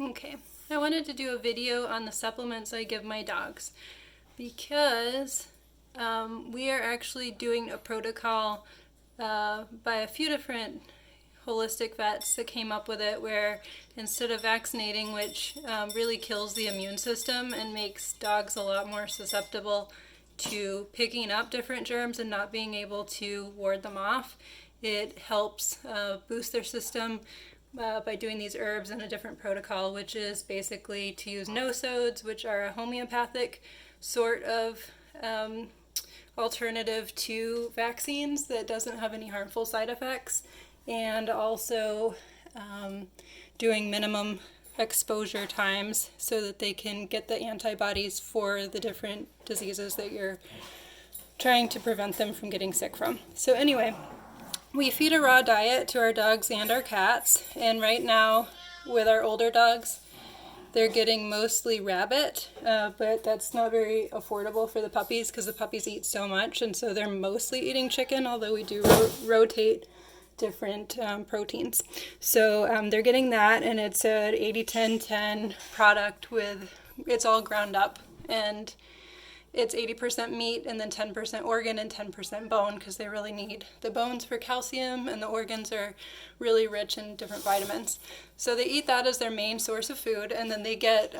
Okay, I wanted to do a video on the supplements I give my dogs because we are actually doing a protocol by a few different holistic vets that came up with it, where instead of vaccinating, which really kills the immune system and makes dogs a lot more susceptible to picking up different germs and not being able to ward them off, it helps boost their system by doing these herbs in a different protocol, which is basically to use no-sodes, which are a homeopathic sort of alternative to vaccines that doesn't have any harmful side effects, and also doing minimum exposure times so that they can get the antibodies for the different diseases that you're trying to prevent them from getting sick from. So anyway, we feed a raw diet to our dogs and our cats, and right now with our older dogs, they're getting mostly rabbit, but that's not very affordable for the puppies because the puppies eat so much, and so they're mostly eating chicken, although we do rotate different proteins. So they're getting that, and it's an 80-10-10 product with, it's all ground up, and it's 80% meat and then 10% organ and 10% bone because they really need the bones for calcium, and the organs are really rich in different vitamins. So they eat that as their main source of food, and then they get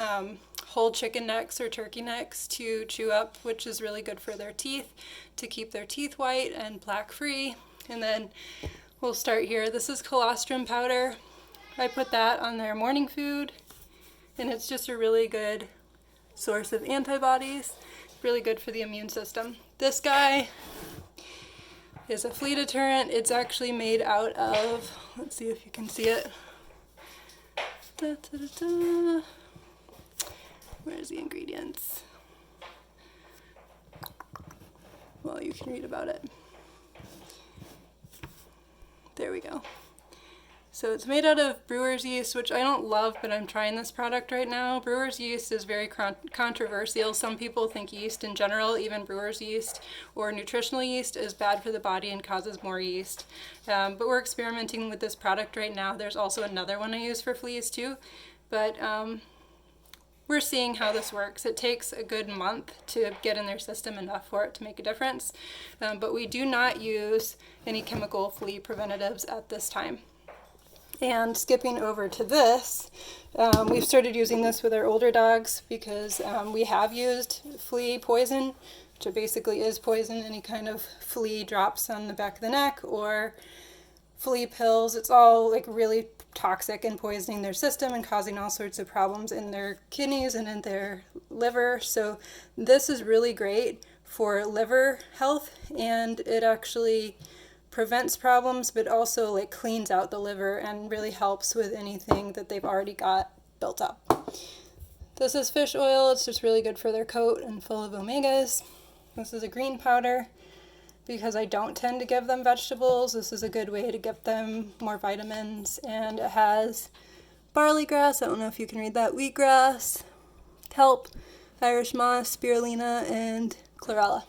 whole chicken necks or turkey necks to chew up, which is really good for their teeth, to keep their teeth white and plaque free. And then we'll start here. This is colostrum powder. I put that on their morning food, and it's just a really good source of antibodies. Really good for the immune system. This guy is a flea deterrent. It's actually made out of, let's see if you can see it. Da, da, da, da. Where's the ingredients? Well, you can read about it. There we go. So it's made out of brewer's yeast, which I don't love, but I'm trying this product right now. Brewer's yeast is very controversial. Some people think yeast in general, even brewer's yeast or nutritional yeast, is bad for the body and causes more yeast. But we're experimenting with this product right now. There's also another one I use for fleas too. But we're seeing how this works. It takes a good month to get in their system enough for it to make a difference. But we do not use any chemical flea preventatives at this time. And skipping over to this, we've started using this with our older dogs because we have used flea poison, which basically is poison, any kind of flea drops on the back of the neck or flea pills. It's all like really toxic and poisoning their system and causing all sorts of problems in their kidneys and in their liver. So this is really great for liver health, and it actually prevents problems, but also like cleans out the liver and really helps with anything that they've already got built up. This is fish oil. It's just really good for their coat and full of omegas. This is a green powder because I don't tend to give them vegetables. This is a good way to get them more vitamins, and it has barley grass, I don't know if you can read that, wheatgrass, kelp, Irish moss, spirulina, and chlorella.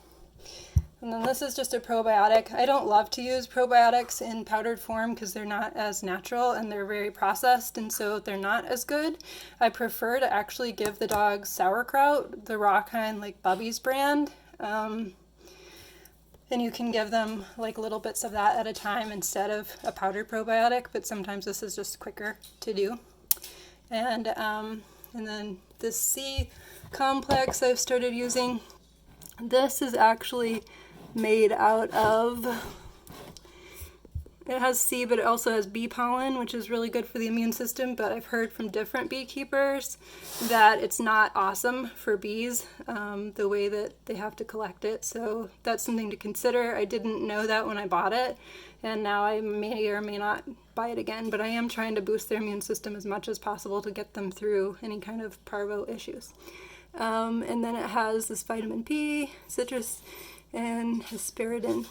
And then this is just a probiotic. I don't love to use probiotics in powdered form because they're not as natural and they're very processed, and so they're not as good. I prefer to actually give the dogs sauerkraut, the raw kind, like Bubby's brand. And you can give them like little bits of that at a time instead of a powdered probiotic, but sometimes this is just quicker to do. And then this C complex I've started using. This is actually made out of, it has C, but it also has bee pollen, which is really good for the immune system, but I've heard from different beekeepers that it's not awesome for bees, the way that they have to collect it, so that's something to consider. I didn't know that when I bought it, and now I may or may not buy it again, but I am trying to boost their immune system as much as possible to get them through any kind of parvo issues. And then it has this vitamin P, citrus, and hesperidin.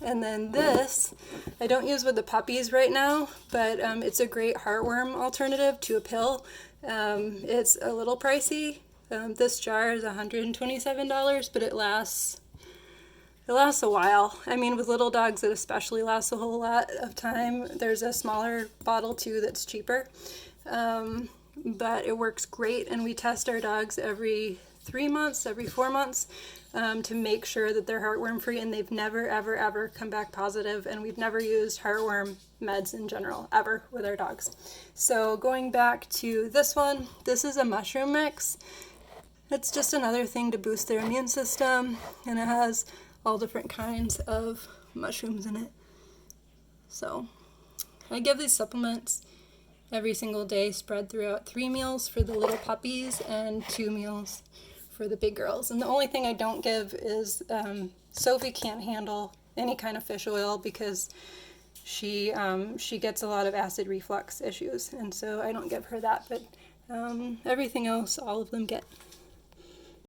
And then this, I don't use with the puppies right now, but it's a great heartworm alternative to a pill. It's a little pricey. This jar is $127, but it lasts a while. I mean, with little dogs, it especially lasts a whole lot of time. There's a smaller bottle too that's cheaper. but it works great, and we test our dogs every 3 months, every 4 months, to make sure that they're heartworm free, and they've never ever ever come back positive, and we've never used heartworm meds in general ever with our dogs. So going back to this one, this is a mushroom mix. It's just another thing to boost their immune system, and it has all different kinds of mushrooms in it. So I give these supplements every single day, spread throughout 3 meals for the little puppies and 2 meals for the big girls. And the only thing I don't give is Sophie can't handle any kind of fish oil because she gets a lot of acid reflux issues, and so I don't give her that, but everything else all of them get.